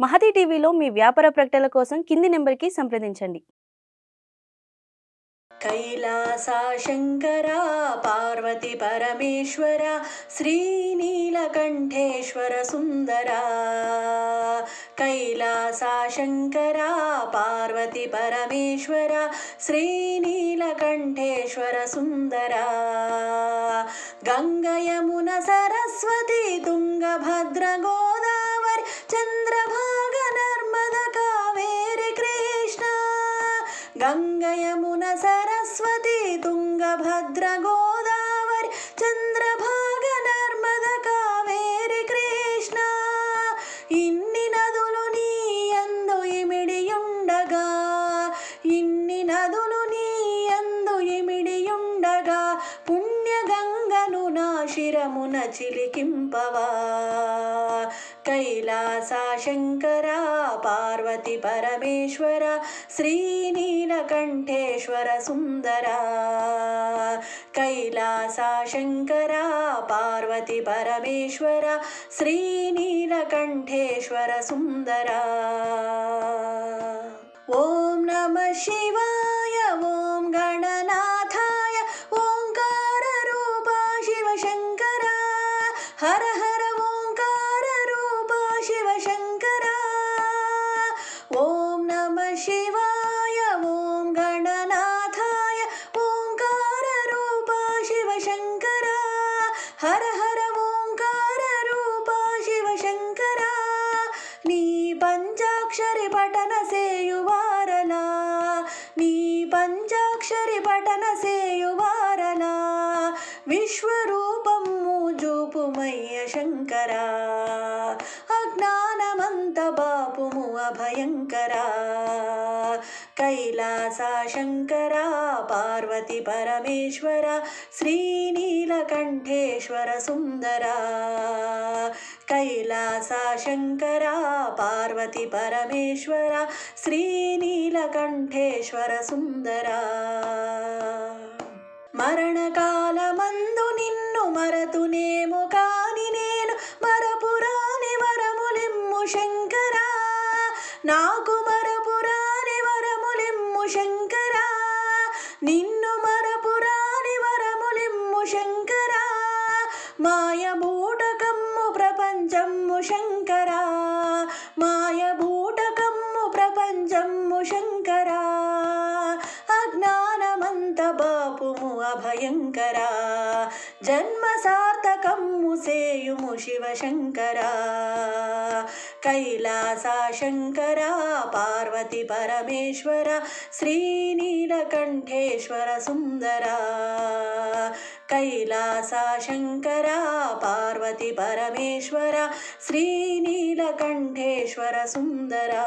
మహతి టీవీలో మీ వ్యాపార ప్రకటనల కోసం కింది నెంబర్‌కి సంప్రదించండి. కైలాసా శంకరా పార్వతి పరమేశ్వర శ్రీనీలకంఠేశ్వర సుందరా కైలాసా శంకరా పార్వతి పరమేశ్వర శ్రీనీలకంఠేశ్వర సుందరా గంగా యమున సరస్వతి తుంగభద్ర గోదావరి చంద్రభాగ నర్మద కావేరి కృష్ణ గంగా యమున సరస్వతి తుంగభద్ర గోదావరి చంద్రభాగ నర్మద కావేరి కృష్ణ ఇన్ని నదులు నీ యందు ఇమిడియుండగా ఇన్ని నదులు నీ యందు ఇమిడియుండగా పుణ్య గంగను నా శిరమున చిలికింపవా కైలాసా శంకరా పార్వతి పరమేశ్వర శ్రీనీలకంఠేశ్వర సుందరా కైలాసా శంకరా పార్వతి పరమేశ్వర శ్రీనీలకంఠేశ్వర సుందరా ఓం నమః శివాయ ఓం గణనాథాయ ఓంకార రూప శివశంకర హర హర ఓంకార రూప శివశంకర ఓం నమః శివాయ ఓం గణనాథాయ ఓంకార రూప శివశంకర హర హర ఓంకార రూప శివశంకర నీ పంచాక్షరి పఠన సేయువారలా నీ పంచాక్షరి పఠన సేయువారలా విశ్వరూపము జూపుమయ్య శంకరా అజ్ఞానమంత బాపుము అభయంకరా కైలాసా శంకరా పార్వతి పరమేశ్వర శ్రీనీలకంఠేశ్వర సుందరా కైలాసా శంకరా పార్వతి పరమేశ్వర శ్రీనీలకంఠేశ్వర సుందరా మరణకాలమందు నిన్ను మరతునేమో కాని నేను మరపురాని వరములిమ్ము శంకరా నాకు మరపురాని వరములిమ్ము శంకరా నిన్ను మరపురాని వరములిమ్ము శంకరా మాయబూటకమ్ము ప్రపంచమ్ము శంకరా మాయబూటకమ్ము ప్రపంచమ్ము శంకరా అజ్ఞానమంత బాపుము అభయంకరా జన్మ సార్థకమ్ము సేయుము శివశంకరా కైలాసా శంకరా పార్వతి పరమేశ్వర శ్రీనీలకంఠేశ్వర సుందరా కైలాసా శంకరా పార్వతి పరమేశ్వర శ్రీనీలకంఠేశ్వర సుందరా